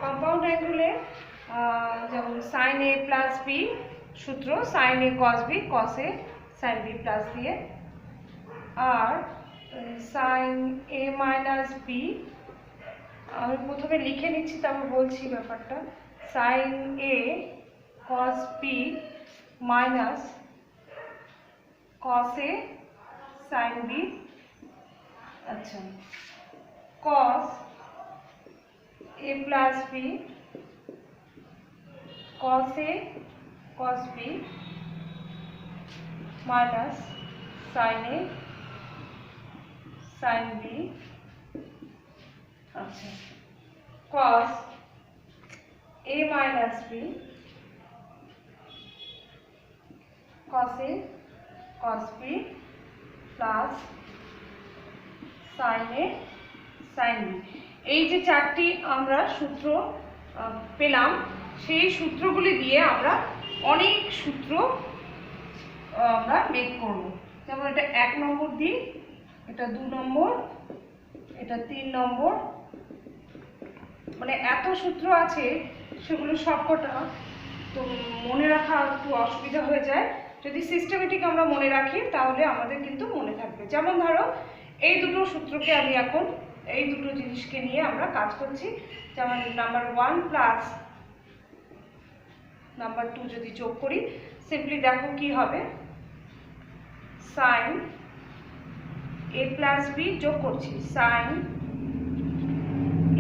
Compound অ্যাঙ্গেলে যেমন sign এ plus B সূত্র সাইন এ কস বি কস এ সাইন বি প্লাস দিয়ে, আর সাইন এ মাইনাস বি আমি প্রথমে লিখে নিচ্ছি তারপর বলছি ব্যাপারটা। সাইন এ কস বি মাইনাস কস এ সাইন বি, আচ্ছা কস এ প্লাস বি কস এ কস বি মাইনাস সাইন এ সাইন বি, আচ্ছা কস এ মাইনাস বি কস এ কস বি প্লাস সাইন এ সাইন বি। এই যে চারটি আমরা সূত্র পেলাম, সেই সূত্রগুলি দিয়ে আমরা অনেক সূত্র আমরা বের করব। যেমন এটা 1 নম্বর দিই, এটা 2 নম্বর, এটা 3 নম্বর, মানে এত সূত্র আছে সেগুলো সবকটা তো মনে রাখা একটু অসুবিধা হয়ে যায়। যদি সিস্টেমেটিক আমরা মনে রাখি তাহলে আমাদের কিন্তু মনে থাকবে। যেমন ধরো এই দুটো সূত্রকে আমি এখন এই দুটো জিনিসকে নিয়ে আমরা কাজ করছি। যেমন নাম্বার 1 প্লাস নাম্বার 2 যদি যোগ করি, সিম্পলি দেখো কি হবে, সাইন এ প্লাস বি যোগ করছি সাইন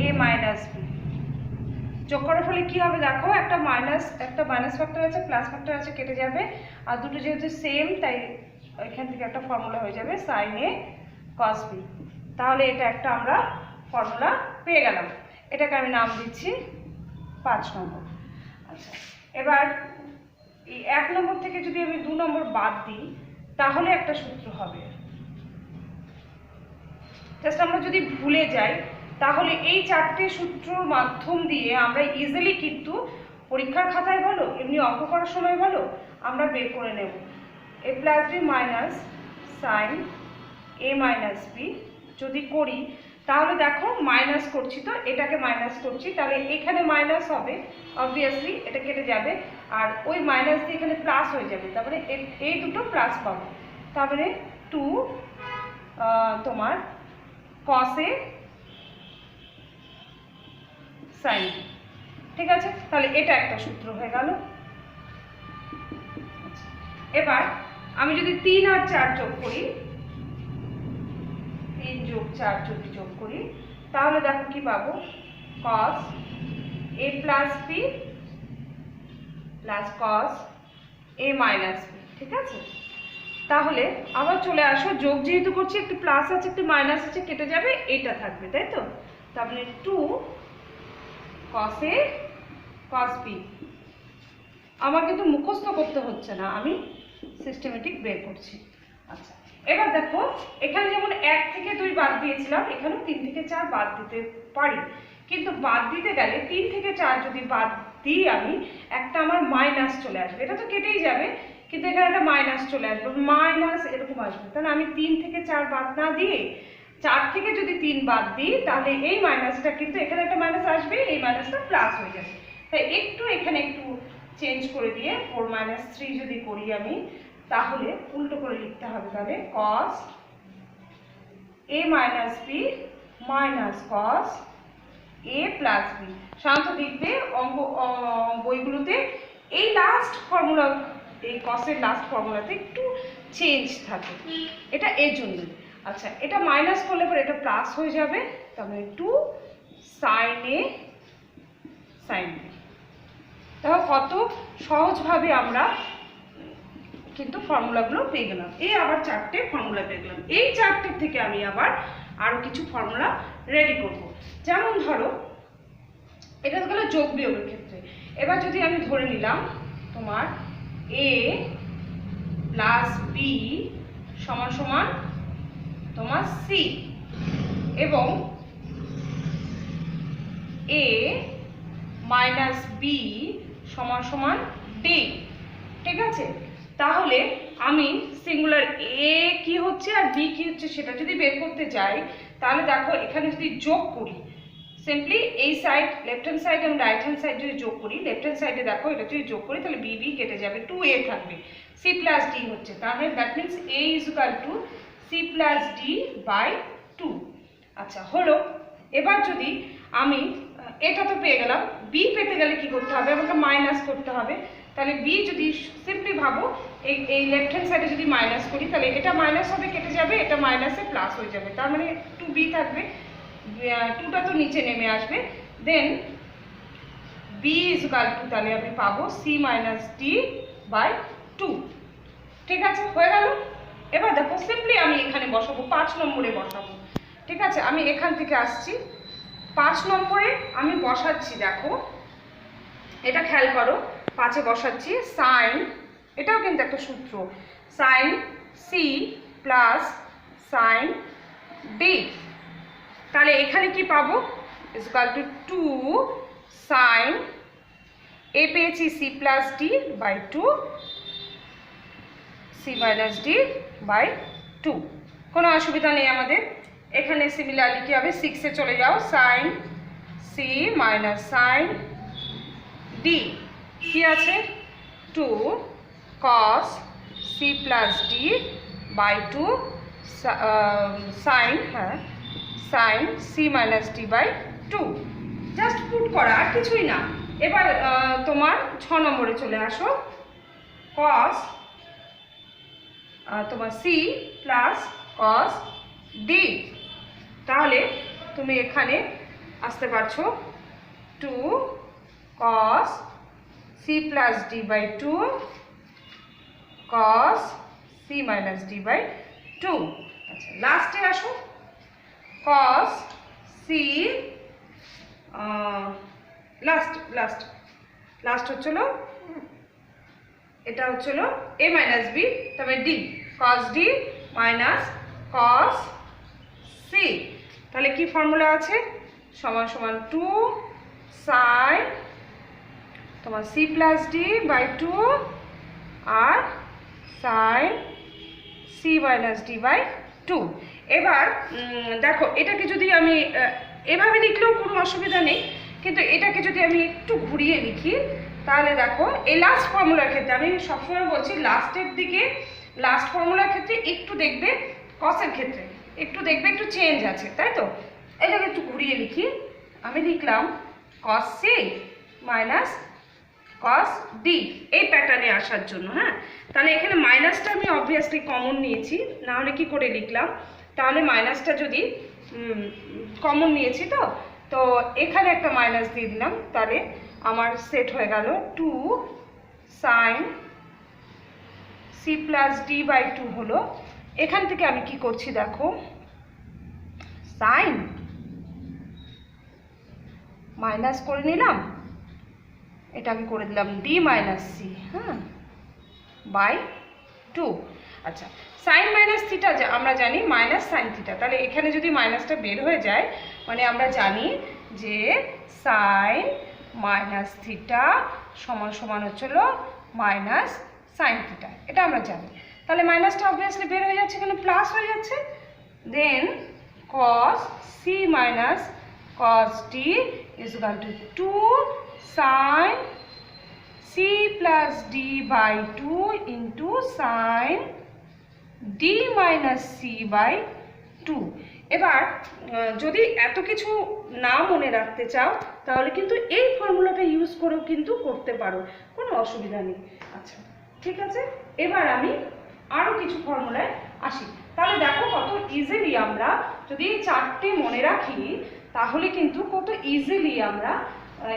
এ মাইনাস বি, যোগ করার ফলে কি হবে দেখো, একটা মাইনাস ফ্যাক্টর আছে, প্লাস ফ্যাক্টর আছে, কেটে যাবে। আর দুটো যেহেতু সেম তাই এখান থেকে একটা ফর্মুলা হয়ে যাবে সাইন এ কস বি। তাহলে এটা একটা আমরা ফর্মুলা পেয়ে গেলাম। এটাকে আমি নাম দিচ্ছি 5 নম্বর। আচ্ছা, এবার এই 1 নম্বর থেকে যদি আমি 2 নম্বর বাদ দিই তাহলে একটা সূত্র হবে। জাস্ট আমরা যদি ভুলে যাই তাহলে এই 4টে সূত্রর মাধ্যম দিয়ে আমরা ইজিলি কিন্তু পরীক্ষার খাতায় বলো এমনি অঙ্ক করার সময় বলো আমরা বের করে নেব। এ প্লাস বি মাইনাস সাইন এ মাইনাস বি যদি করি তাহলে দেখো মাইনাস করছি, তো এটাকে মাইনাস করছি, তাহলে এখানে মাইনাস হবে, অবভিয়াসলি এটা কেটে যাবে, আর ওই মাইনাস দিয়ে এখানে প্লাস হয়ে যাবে, তারপরে এই দুটো প্লাস পাবো, তারপরে 2 তোমার কস এ সাইন, ঠিক আছে। তাহলে এটা একটা সূত্র হয়ে গেল। এবার আমি যদি 3 আর 4 যোগ করি, 3 যোগ 4 যদি যোগ করি তাহলে দেখো কি পাবো, cos a plus B plus cos a minus B, ঠিক আছে। তাহলে আবার চলে আসো, যোগ যেহেতু করছি একটু প্লাস আছে একটু মাইনাস আছে, কেটে যাবে, এটা থাকবে, তাই তো। তাহলে 2 cos a cos b। আমার কিন্তু মুখস্থ করতে হচ্ছে না, আমি সিস্টেমেটিক বের করছি। আচ্ছা, এবার দেখো এখানে যেমন 1 থেকে 2 বাদ দিয়েছিলাম, এখানেও 3 থেকে 4 বাদ দিতে পারি, কিন্তু বাদ দিতে গেলে 3 থেকে 4 যদি বাদ দিই আমি, একটা আমার মাইনাস চলে আসবে, এটা তো কেটেই যাবে, কিন্তু এখানে একটা মাইনাস চলে আসবে, মাইনাস এরকম আসবে। তাহলে আমি 3 থেকে 4 বাদ না দিয়ে 4 থেকে যদি 3 বাদ দিই তাহলে এই মাইনাসটা কিন্তু এখানে একটা মাইনাস আসবে, এই মাইনাসটা প্লাস হয়ে যাবে। তাই একটু এখানে একটু চেঞ্জ করে দিয়ে 4 - 3 যদি করি আমি, তাহলে উল্টো করে লিখতে হবে, তাহলে cos a minus B minus cos a plus B. সাধারণত দেখবে অঙ্ক বইগুলোতে এই লাস্ট ফর্মুলা, এই cos এর লাস্ট ফর্মুলাতে একটু চেঞ্জ থাকে, এটা এর জন্য। আচ্ছা, এটা মাইনাস করলে পরে এটা প্লাস হয়ে যাবে, তাহলে 2 sin a sin b। দেখো কত সহজভাবে আমরা কিন্তু ফর্মুলাগুলো পেয়ে গেলাম। এই আবার 4টে ফর্মুলা পেয়ে গেলাম। এই 4টে থেকে আমি আবার আরও কিছু ফর্মুলা রেডি করব। যেমন ধরো এটা তো গেল যোগ বিয়োগের ক্ষেত্রে। এবার যদি আমি ধরে নিলাম তোমার a প্লাস বি সমান সমান তোমার c, এবং a মাইনাস বি সমান সমান d, ঠিক আছে। তাহলে আমি সিঙ্গুলার a কি হচ্ছে আর b কি হচ্ছে সেটা যদি বের করতে যাই, তাহলে দেখো এখানে যদি যোগ করি সিম্পলি এই সাইড লেফট হ্যান্ড সাইড এবং রাইট হ্যান্ড সাইড যদি যোগ করি, লেফট হ্যান্ড সাইডে দেখো এটা যদি যোগ করি তাহলে বি বি কেটে যাবে, 2a থাকবে, c প্লাস ডি হচ্ছে, তাহলে that means a is equal to c plus D by 2। আচ্ছা হলো। এবার যদি আমি এটা তো পেয়ে গেলাম, বি পেতে গেলে কি করতে হবে, আমাকে মাইনাস করতে হবে। তাহলে বি যদি সিম্পলি ভাবো এই লেফট হ্যান্ড সাইডে যদি মাইনাস করি তাহলে এটা মাইনাস হবে, কেটে যাবে, এটা মাইনাসে প্লাস হয়ে যাবে, তার মানে 2b থাকবে, 2টা তো নিচে নেমে আসবে, দেন b ইজ ইকুয়াল টু তাহলে আমি পাবো c মাইনাস ডি বাই 2। ঠিক আছে, হয়ে গেল। এবার দেখো সিম্পলি আমি এখানে বসাবো, 5 নম্বরে বসাবো। ঠিক আছে, আমি এখান থেকে আসছি 5 নম্বরে আমি বসাচ্ছি, দেখো এটা খেয়াল করো, 5-এ বসাচ্ছি সাইন, এটাও কিন্তু একটা সূত্র, sine C plus sine D. তাহলে এখানে কি পাবো, ইজ ইকুয়াল টু 2 সাইন, এ পেয়েছি C plus D by 2, C minus D by 2। কোনো অসুবিধা নেই আমাদের। এখানে সিমিলারলি কি হবে, 6-এ চলে যাও, sine C minus sine D কি আছে 2 cos C plus D by 2 sine, হ্যাঁ sine C minus D by 2, just put করা, আর কিছুই না। এবার তোমার 6 নম্বরে চলে আসো, cos তোমার সি প্লাস cos ডি। তাহলে তুমি এখানে আসতে পারছো 2 cos C plus D by 2 cos C minus D by 2। আচ্ছা লাস্টে আসো, cos সি লাস্ট হচ্ছিল, এটা হচ্ছিল a মাইনাস বি, তবে D, cos D minus cos C. তাহলে কি ফর্মুলা আছে, সমান সমান 2 সাইন তোমার সি প্লাস ডি বাই 2 আর sine C minus D by 2। এবার দেখো এটাকে যদি আমি এভাবে লিখলেও কোনো অসুবিধা নেই, কিন্তু এটাকে যদি আমি একটু ঘুরিয়ে লিখি তাহলে দেখো এই লাস্ট ফর্মুলার ক্ষেত্রে, আমি সবসময় বলছি লাস্টের দিকে, লাস্ট ফর্মুলার ক্ষেত্রে একটু দেখবে, কসের ক্ষেত্রে একটু দেখবে একটু চেঞ্জ আছে, তাই তো। এটাকে একটু ঘুরিয়ে লিখি, আমি লিখলাম cos C minus cos D, এই প্যাটার্নে আসার জন্য। হ্যাঁ, তাহলে এখানে মাইনাসটা আমি অবভিয়াসলি কমন নিয়েছি, না হলে কি করে লিখলাম, তাহলে মাইনাসটা যদি কমন নিয়েছি তো তো এখানে একটা মাইনাস দিয়ে দিলাম, তাহলে আমার সেট হয়ে গেল 2 sine C plus D by 2 হলো। এখান থেকে আমি কি করছি দেখো, সাইন মাইনাস করে নিলাম, এটা আমি করে দিলাম ডি মাইনাস সি, হ্যাঁ বাই 2। আচ্ছা সাইন মাইনাস থিটা আমরা জানি মাইনাস সাইন থিটা, তাহলে এখানে যদি মাইনাসটা বের হয়ে যায় মানে আমরা জানি যে সাইন মাইনাস থিটা সমান সমান হচ্ছিল মাইনাস সাইন থিটা, এটা আমরা জানি। তাহলে মাইনাসটা অবভিয়াসলি বের হয়ে যাচ্ছে, এখানে প্লাস হয়ে যাচ্ছে, then cos C minus cos D is equal to 2 sine C plus D by 2 into sine D minus C by 2। এবার যদি এত কিছু না মনে রাখতে চাও তাহলে কিন্তু এই ফর্মুলাটা ইউজ করেও কিন্তু করতে পারো, কোনো অসুবিধা নেই। আচ্ছা ঠিক আছে, এবার আমি আরও কিছু ফর্মুলায় আসি। তাহলে দেখো কত ইজিলি আমরা যদি 4টে মনে রাখি তাহলে কিন্তু কত ইজিলি আমরা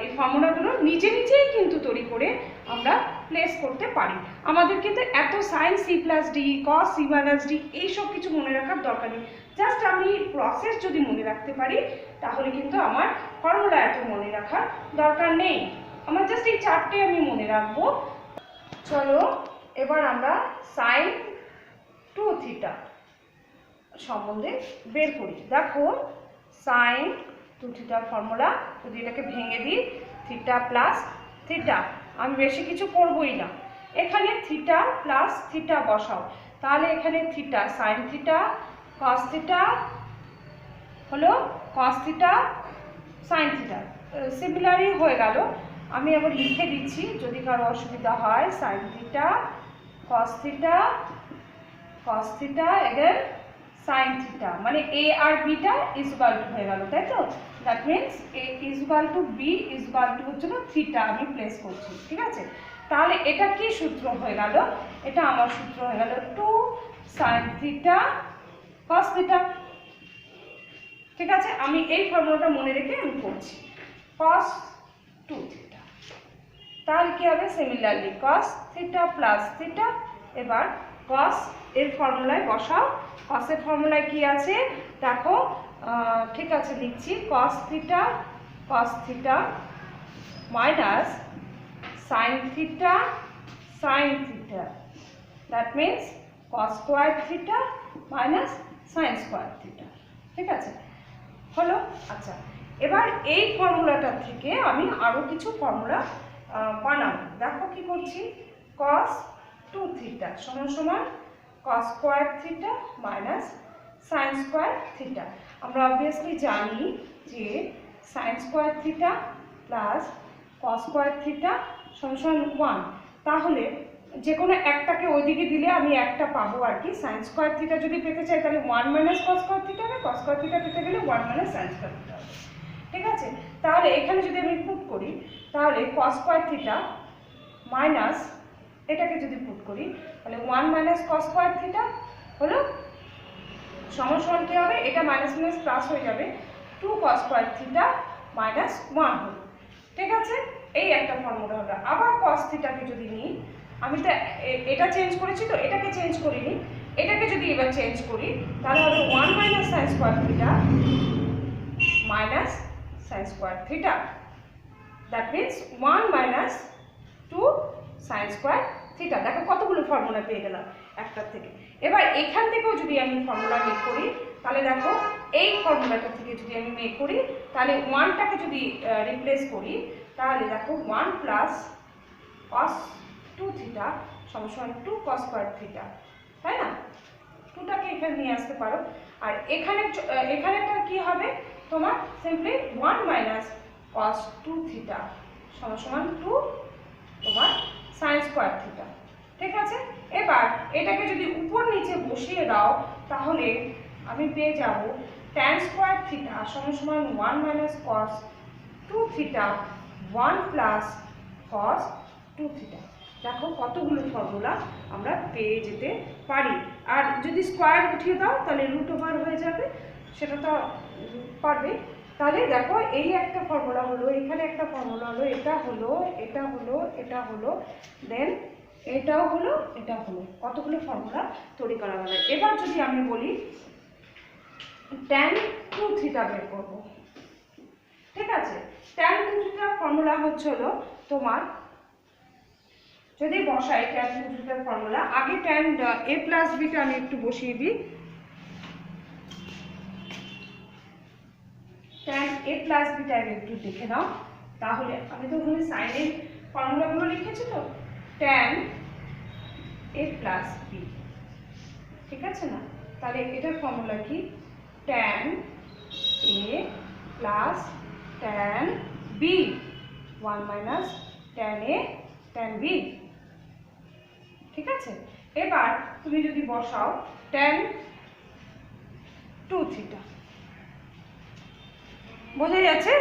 এই ফর্মুলাগুলো নিজে নিজেই কিন্তু তৈরি করে আমরা প্লেস করতে পারি। আমাদের কিন্তু এত sine C plus D, cos C minus D এইসব কিছু মনে রাখার দরকার নেই, জাস্ট আমি প্রসেস যদি মনে রাখতে পারি তাহলে কিন্তু আমার ফর্মুলা এত মনে রাখার দরকার নেই, আমার জাস্ট এই 4টে আমি মনে রাখবো। চলো এবার আমরা সাইন 2 থিটা সম্বন্ধে বের করি। দেখো সাইন 2 থিটার ফর্মুলা, যদি এটাকে ভেঙে দিই থিটা প্লাস থিটা, আমি বেশি কিছু করবই না, এখানে থিটা প্লাস থিটা বসাও, তাহলে এখানে theta sine theta cos theta হলো কস থিটা সাইন থিটা। সিমিলারই হয়ে গেল। আমি আবার লিখে দিচ্ছি যদি কারো অসুবিধা হয়, sine theta cos theta again sine theta, মানে এ আর বিটা ইজুয়াল টু হয়ে গেল, তাই তো? That means A equal to B equal to হচ্ছে না থিটা, আমি প্লেস করছি, ঠিক আছে? তাহলে এটা কি সূত্র হয়ে গেল? এটা আমার সূত্র হয়ে গেল 2 সাইন থিটা কস থিটা, ঠিক আছে? আমি এই ফর্মুলাটা মনে রেখে আমি করছি cos 2 থিটা। তাহলে কি হবে? Similarly cos theta plus theta. এবার cos এর ফর্মুলায় বসাও। cos এর ফর্মুলায় কি আছে দেখো, ঠিক আছে লিখছি, cos theta minus sin theta that means cos square theta minus sin square theta, ঠিক আছে? হলো। আচ্ছা, এবার এই ফর্মুলাটা থেকে আমি আরও কিছু ফর্মুলা বানাবো। দেখো কি করছি, cos 2 থিটা সমান সমান cos square theta minus sin square theta. আমরা অবভিয়াসলি জানি যে sin square theta plus cos square theta সমান সমান 1। তাহলে যে কোনো একটাকে ওইদিকে দিলে আমি একটা পাবো আর কি। sin স্কোয়ার থিটা যদি পেতে চাই তাহলে 1 মাইনাস cos স্কোয়ার থিটা হবে, cos স্কোয়ার থিটা পেতে গেলে 1 মাইনাস sin স্কোয়ার থিটা হবে, ঠিক আছে? তাহলে এখানে যদি আমি পুট করি তাহলে cos স্কোয়ার থিটা মাইনাস এটাকে যদি পুট করি তাহলে 1 মাইনাস cos স্কোয়ার থিটা হলো সমান সমান কি হবে, এটা মাইনাস মাইনাস প্লাস হয়ে যাবে, 2 cos স্কোয়ার থিটা মাইনাস 1 হলো, ঠিক আছে? এই একটা ফর্মুলা হলো। আবার cos থিটাকে যদি নিই, আমি তো এটা চেঞ্জ করেছি, তো এটাকে চেঞ্জ করিনি, এটাকে যদি এবার চেঞ্জ করি তাহলে হবে 1 minus sin square theta minus sin square theta, that means 1 minus 2 sin square theta. দেখো কতগুলো ফর্মুলা পেয়ে গেলাম একটার থেকে। এবার এখান থেকেও যদি আমি ফর্মুলা মেক করি তাহলে দেখো এই ফর্মুলাটা থেকে যদি আমি মেক করি তাহলে 1টাকে যদি রিপ্লেস করি তাহলে দেখো 1 প্লাস cos 2 থিটা সমান সমান 2 cos স্কোয়ার থিটা, তাই না? 2টাকে এখানে নিয়ে আসতে পারো। আর এখানেটা কি হবে তোমার, সিম্পলি 1 মাইনাস cos 2 থিটা সমান সমান 2 তোমার sin স্কোয়ার থিটা, ঠিক আছে? এবার এটাকে যদি উপর নিচে বসিয়ে দাও তাহলে আমি পেয়ে যাব tan স্কোয়ার থিটা সমান সমান 1 minus cos 2 theta 1 plus cos 2 theta. দেখো কতগুলো ফর্মুলা আমরা পেয়ে যেতে পারি। আর যদি স্কোয়ার উঠিয়ে দাও তাহলে রুট ওভার হয়ে যাবে, সেটা তো পারবে। তাহলে দেখো এই একটা ফর্মুলা হলো, এখানে একটা ফর্মুলা হলো, এটা হলো, এটা হলো, এটা হলো, দেন এটাও হলো, এটা হলো, কতগুলো ফর্মুলা তৈরি করা গেল। এবার যদি আমি বলি tan 2 থিটা বের করব, ঠিক আছে? tan 2 থিটার ফর্মুলা হচ্ছে হলো তোমার, যদি বসাই tan 2 থিটার ফর্মুলা, আগে tan a প্লাস বিটা আমি একটু বসিয়ে দিই। tan a প্লাস বিটা একটু দেখে নাও, তাহলে আমি তো ওখানে সাইনের ফর্মুলাগুলো লিখেছি, তো tan a প্লাস বি, ঠিক আছে না? তাহলে এটার ফর্মুলা কি, tan a plus tan b 1 minus tan a tan b, ঠিক আছে? এবার তুমি যদি বসাও tan 2 থিটা, বোঝা যাচ্ছে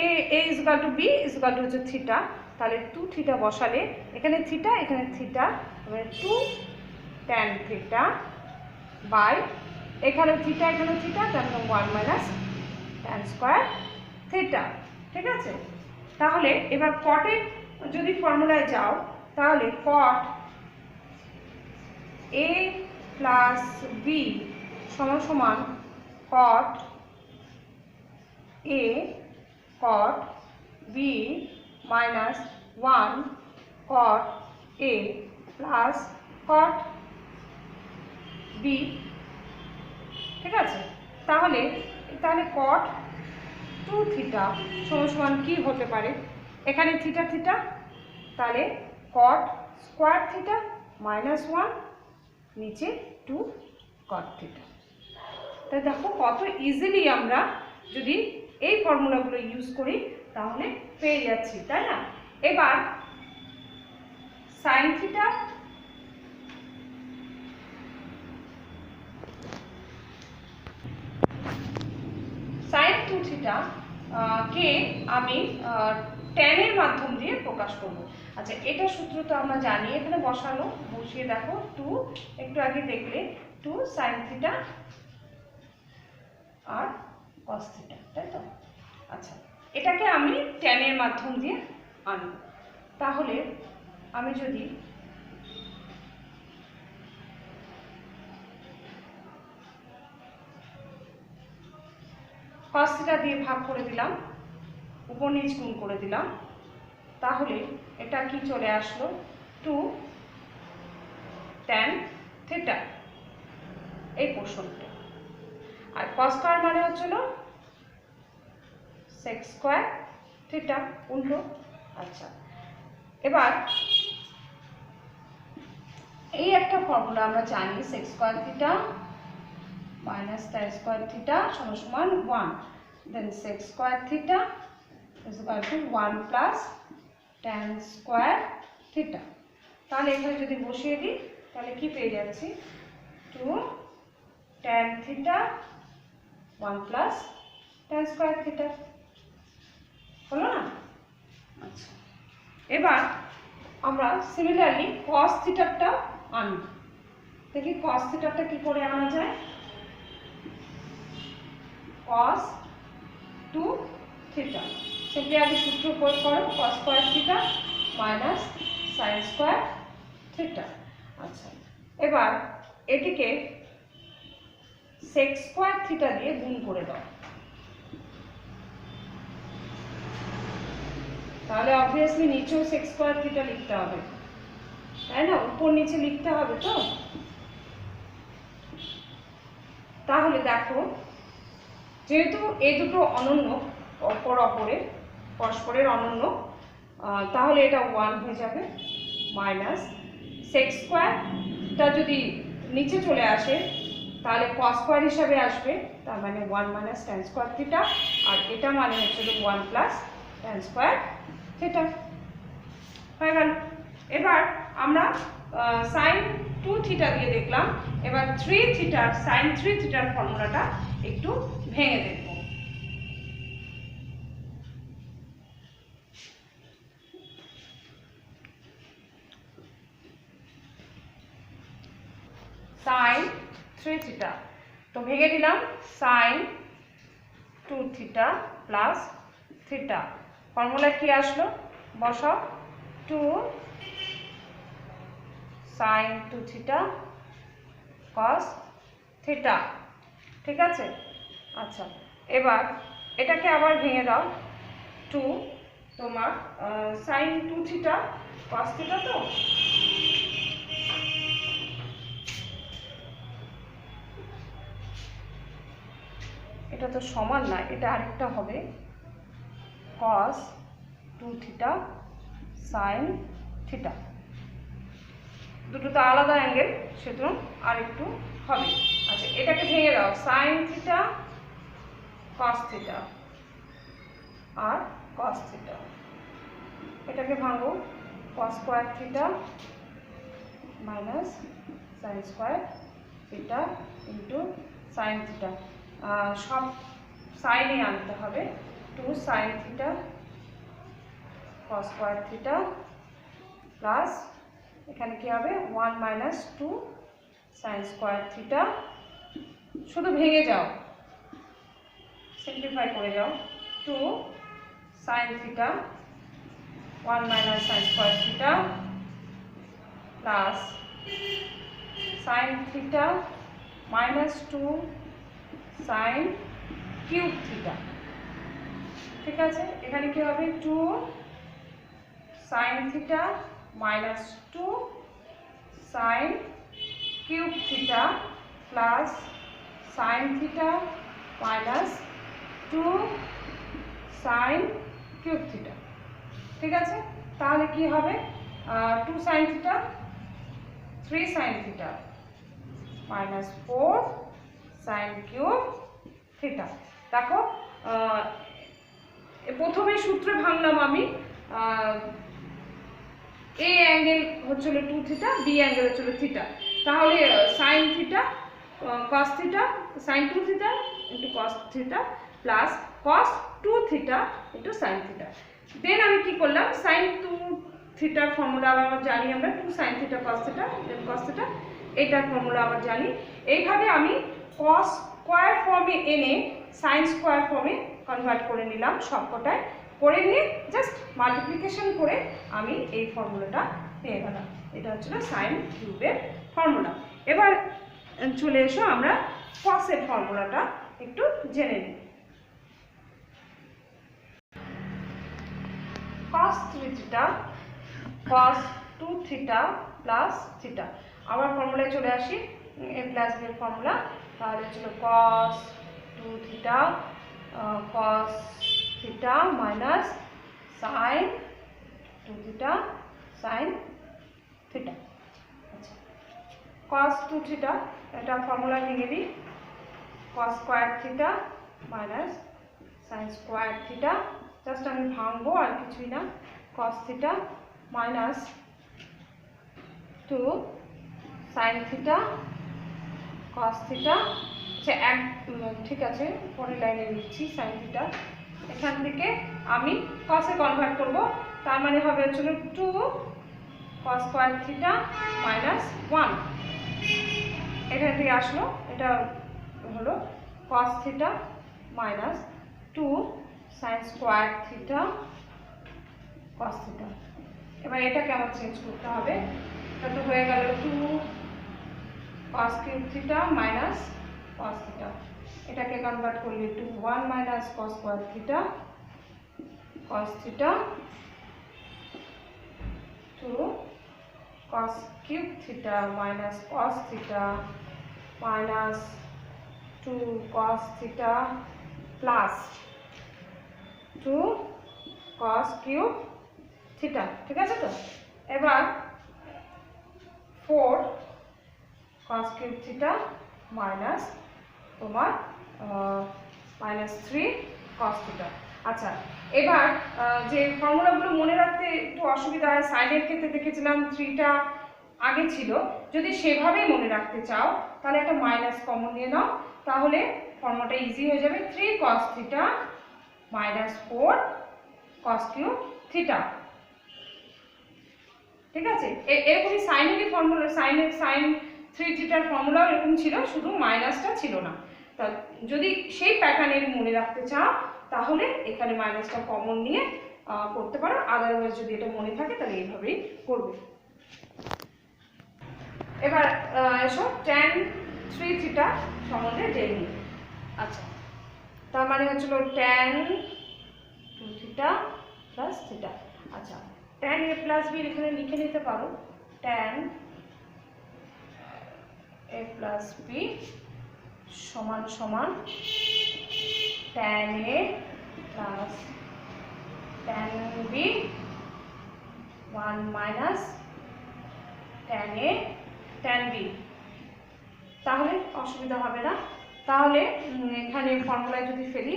a is equal to b is equal to হচ্ছে থিটা, তাহলে 2 থিটা বসালে এখানে থিটা এখানে থিটা, তাহলে 2 tan থিটা বাই এখানে থিটা তাহলে 1 মাইনাস tan স্কোয়ার থিটা, ঠিক আছে? তাহলে এবার কটের যদি ফর্মুলায় যাও তাহলে cot a প্লাস b সমান সমান cot a cot b minus 1 cot a plus cot b, ঠিক আছে? তাহলে cot 2 থিটা সমান সমান কি হতে পারে, এখানে থিটা থিটা, তাহলে cot স্কোয়ার থিটা মাইনাস 1 নিচে 2 cot থিটা। তাই দেখো কত ইজিলি আমরা যদি এই ফর্মুলাগুলো ইউজ করি তাহলে পেয়ে যাচ্ছি, তাই না? এবার সাইন থিটা সাইন 2 থিটা কে আমি tan এর মাধ্যম দিয়ে প্রকাশ করব। আচ্ছা, এটা সূত্র তো আমরা জানি, এখানে বসানো, বসিয়ে দেখো 2, একটু আগে দেখলে 2 sin থিটা আর cos থিটা, তাই তো? আচ্ছা, এটাকে আমি tan এর মাধ্যম দিয়ে আনব। তাহলে আমি যদি cos থিটা দিয়ে ভাগ করে দিলাম, উপর নিচ গুণ করে দিলাম, তাহলে এটা কি চলে আসলো 2 tan থিটা, এই পোর্শনটা। আর cos স্কয়ার মানে হচ্ছিল sec স্কয়ার থিটা, উল্টো। আচ্ছা, এবার এই একটা ফর্মুলা আমরা জানি, sec square theta minus tan square theta সমান 1, then sec square theta is equal to 1 plus tan square theta. তাহলে এখানে যদি বসিয়ে দিই তাহলে কি পেয়ে যাচ্ছি 2 tan theta 1 plus tan square theta, হলো না? আচ্ছা, এবার আমরা সিমিলারলি cos থিটাটা আনব। দেখি cos থিটাটা কি করে আনা যায়। cos 2 থিটা, সিম্পলি আগে সূত্র প্রয়োগ করো, cos square theta minus sin square theta. আচ্ছা, এবার এটিকে sec স্কয়ার থিটা দিয়ে গুণ করে দাও, তাহলে অবভিয়াসলি নিচেও sec স্কয়ার থিটা লিখতে হবে, তাই না? উপর নিচে লিখতে হবে তো। তাহলে দেখো, যেহেতু এই দুটো অনন্য, পরস্পরের অনন্য, তাহলে এটা 1 হয়ে যাবে, মাইনাস sec স্কয়ারটা যদি নিচে চলে আসে তাহলে cos স্কয়ার হিসাবে আসবে, তার মানে 1 মাইনাস tan স্কয়ার থিটা, আর এটা মানে হচ্ছে 1 প্লাস tan স্কয়ার থিটা হয়ে গেল। এবার আমরা sin 2 থিটা দিয়ে দেখলাম, এবার 3 থিটার sin 3 থিটার ফর্মুলাটা একটু ভেঙে দেখব। sin 3 থিটা তো ভেঙে দিলাম, sin 2 theta plus theta, formula কি আসলো বসাও, 2 sin 2 থিটা cos থিটা, ঠিক আছে? আচ্ছা, এবার এটাকে আবার ভেঙে দাও, 2 তোমার sin 2 থিটা cos থিটা, তো এটা তো সমান না, এটা আরেকটা হবে cos 2 থিটা sin থিটা, দুটো তো আলাদা অ্যাঙ্গেল, সুতরাং আরেকটু হবে। আচ্ছা, এটাকে ভেঙে দাও, sin থিটা cos থিটা আর cos থিটা, এটাকে ভাঙো, cos square theta minus sin square theta into sin theta, সব সাইনে আনতে হবে, 2 sin theta cos square theta plus এখানে কি হবে 1 মাইনাস 2 sin স্কয়ার থিটা, শুধু ভেঙে যাও, সিম্পলিফাই করে যাও, 2 sin theta 1 minus sin square theta plus sin theta minus 2 sin cube theta, ঠিক আছে? এখানে কি হবে 2 sin theta minus 2 sin cube theta plus sin theta minus 2 sin cube theta, ঠিক আছে? তাহলে কি হবে 2 sin theta 3 sin theta minus 4 sin cube theta. দেখো প্রথমে সূত্রে ভাঙলাম আমি, এ অ্যাঙ্গেল হচ্ছিল 2 থিটা, বি অ্যাঙ্গেল হচ্ছিল থিটা, তাহলে sign theta cos theta, sine 2 theta into cos theta plus cos 2 theta into sine theta. Then আমি কি করলাম, সাইন 2 থিটার ফর্মুলা আবার জানি আমরা, 2 sine theta cos theta then cos theta, এইটার ফর্মুলা আবার জানি। এইভাবে আমি কস স্কোয়ার ফর্মে এনে সাইন স্কোয়ার ফর্মে কনভার্ট করে নিলাম সবকটায়, করে নিয়ে জাস্ট মাল্টিপ্লিকেশন করে আমি এই ফর্মুলাটা পেয়ে গেলাম। এটা হচ্ছিল সাইন কিউবের ফর্মুলা। এবার চলে এসো আমরা কসের ফর্মুলাটা একটু জেনে নিই। cos 3 theta cos 2 theta plus theta, আবার ফর্মুলায় চলে আসি, a প্লাস b এর ফর্মুলা, তাহলে ছিল cos 2 theta cos theta minus sine 2 theta sine theta. আচ্ছা, cos 2 থিটা এটা ফর্মুলা ভেঙে দিই, cos square theta minus sine square theta, just আমি ভাঙবো আর কিছুই না, cos theta minus 2 sine theta cos theta. আচ্ছা ঠিক আছে, পরের লাইনে লিখছি সাইন থিটা, এখান থেকে আমি কসে কনভার্ট করব, তার মানে হবে হচ্ছিল 2 cos স্কোয়ার থিটা মাইনাস 1, এখান থেকে আসলো, এটা হলো cos theta minus 2 sine square theta cos theta. এবার এটাকে আমার চেঞ্জ করতে হবে, এটা তো হয়ে গেল 2 cos cube theta minus cos theta, এটাকে কনভার্ট করলে 2 1 minus cos square theta cos theta 2 cos cube theta minus cos theta minus 2 cos theta plus 2 cos cube theta. ঠিক আছে তো, এবার 4 cos কিউব থিটা মাইনাস তোমার মাইনাস 3 cos থিটা। আচ্ছা, এবার যে ফর্মুলাগুলো মনে রাখতে একটু অসুবিধা হয়, সাইনের ক্ষেত্রে দেখেছিলাম 3টা আগে ছিল, যদি সেভাবেই মনে রাখতে চাও তাহলে একটা মাইনাস কমন নিয়ে নাও, তাহলে ফর্মুলাটা ইজি হয়ে যাবে, 3 cos theta minus 4 cos cube theta. ঠিক আছে, এরকমই সাইনেরই ফর্মুলা, সাইন 3 থিটার ফর্মুলাও এরকম ছিল, শুধু মাইনাসটা ছিল না। তা যদি সেই প্যাটার্নের মনে রাখতে চাও তাহলে এখানে মাইনাসটা কমন নিয়ে করতে পারো, আদারওয়াইজ যদি এটা মনে থাকে তাহলে এইভাবেই করবে। এবার এসো tan 3 থিটা সম্বন্ধে জেনে নিই। আচ্ছা, তার মানে হচ্ছিল tan 2 থিটা প্লাস থিটা। আচ্ছা, tan a প্লাস b এখানে লিখে নিতে পারো, tan a প্লাস b সমান সমান tan a plus tan b 1 minus tan a tan b, তাহলে অসুবিধা হবে না। তাহলে এখানে ফর্মুলায় যদি ফেলি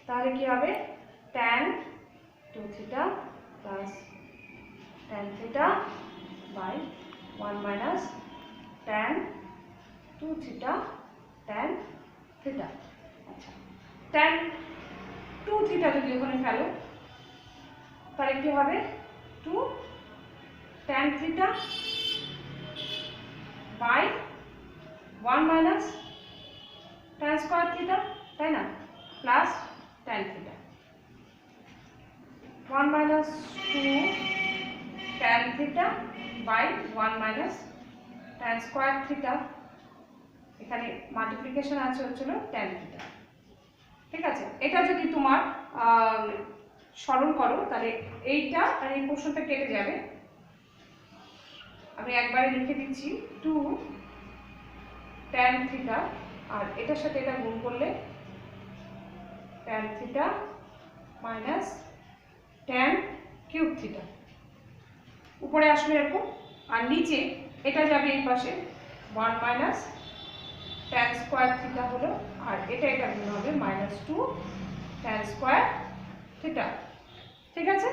তাহলে কি হবে, tan 2 theta plus tan theta by 1 minus tan 2 theta tan theta. আচ্ছা, tan 2 থিটা যদি ওখানে ফেলো তাহলে কি হবে, 2 tan theta by 1 minus tan square theta, তাই না, plus tan theta, 1 minus 2 tan theta by 1 minus tan square theta, এখানে মাল্টিপ্লিকেশন আছে হচ্ছিল tan থিটা। ঠিক আছে, এটা যদি তোমার সরল করো তাহলে এইটা আর এই পোর্শনটা কেটে যাবে, আমি একবারে লিখে দিচ্ছি 2 tan থিটা, আর এটার সাথে এটা গুণ করলে tan theta minus tan cube theta, উপরে আসবে এরকম, আর নিচে এটা যাবে এই পাশে 1 মাইনাস tan স্কোয়ার থিটা হলো, আর এটা গুণ হবে -2 tan স্কোয়ার থিটা। ঠিক আছে,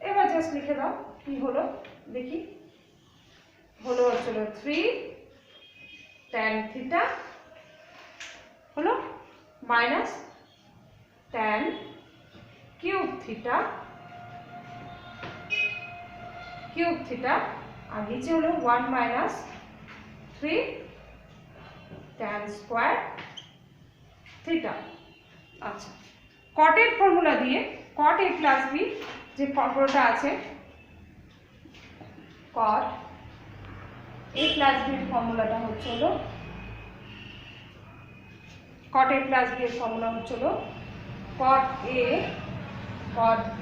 এবার জাস্ট লিখে দাও কি হলো দেখি। হলো হচ্ছিল 3 tan থিটা হলো মাইনাস tan কিউব থিটা আর নিচে হলো 1 মাইনাস 3 tan স্কয়ার থিটা। আচ্ছা, কটের ফর্মুলা দিয়ে cot a প্লাস বি যে ফর্মুলাটা আছে, cot a প্লাস বি এর ফর্মুলাটা হচ্ছে হলো cot a প্লাস বি এর ফর্মুলা হচ্ছে হলো cot a cot b।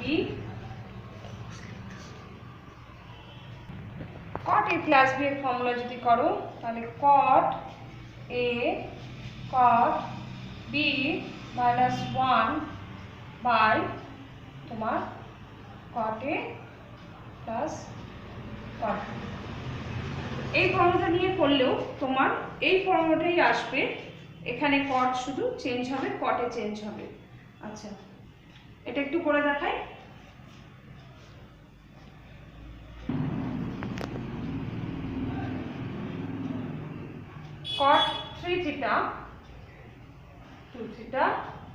cot a plus B এর ফর্মুলা যদি করো তাহলে cot a cot b minus 1 by তোমার cot a plus cot b। এই ফর্মুলাটা নিয়ে করলেও তোমার এই ফর্মুলাটাই আসবে, এখানে cot শুধু চেঞ্জ হবে, cot এ চেঞ্জ হবে। আচ্ছা, এটা একটু করে দেখাই। cot 3 theta 2 theta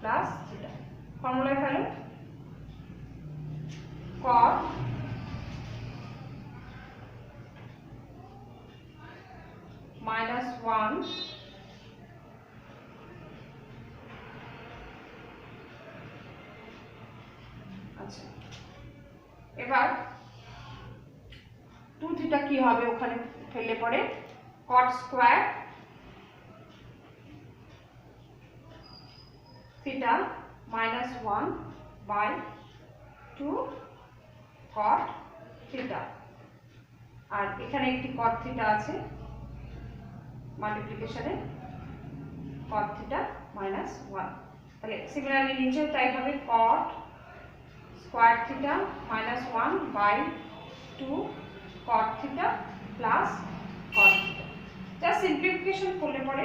plus theta ফর্মুলায় ফেলো। cot মাইনাস 1 আচ্ছা, এবার 2 থিটা কি হবে ওখানে ফেললে পরে cot square theta minus 1 by 2 cot theta, আর এখানে একটি cot থিটা আছে মাল্টিপ্লিকেশনে cot থিটা মাইনাস 1। তাহলে সিমিলারলি নিচেও তাই হবে cot square theta minus 1 by 2 cot theta plus cot theta. যা সিম্পলিফিকেশন করলে পরে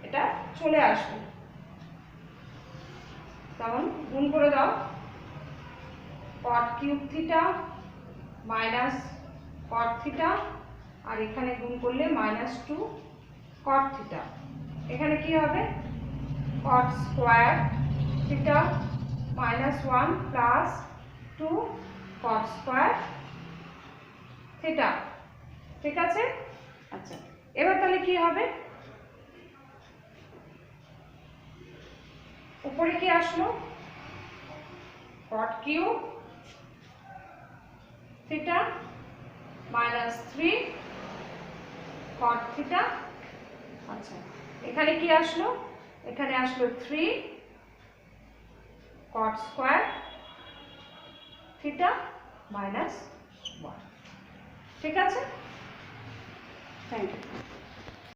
এটা চলে আসবে। তেমন গুণ করে দাও cot cube theta minus cot theta, আর এখানে গুণ করলে মাইনাস 2 cot থিটা। এখানে কি হবে cot square theta minus 1 plus 2 cot square theta. ঠিক আছে, আচ্ছা এবার তাহলে কি হবে, উপরে কি আসলো cot cube theta minus 3 cot theta. আচ্ছা, এখানে কি আসলো, এখানে আসলো 3 cot স্কয়ার থিটা মাইনাস 1। ঠিক আছে, থ্যাংক ইউ।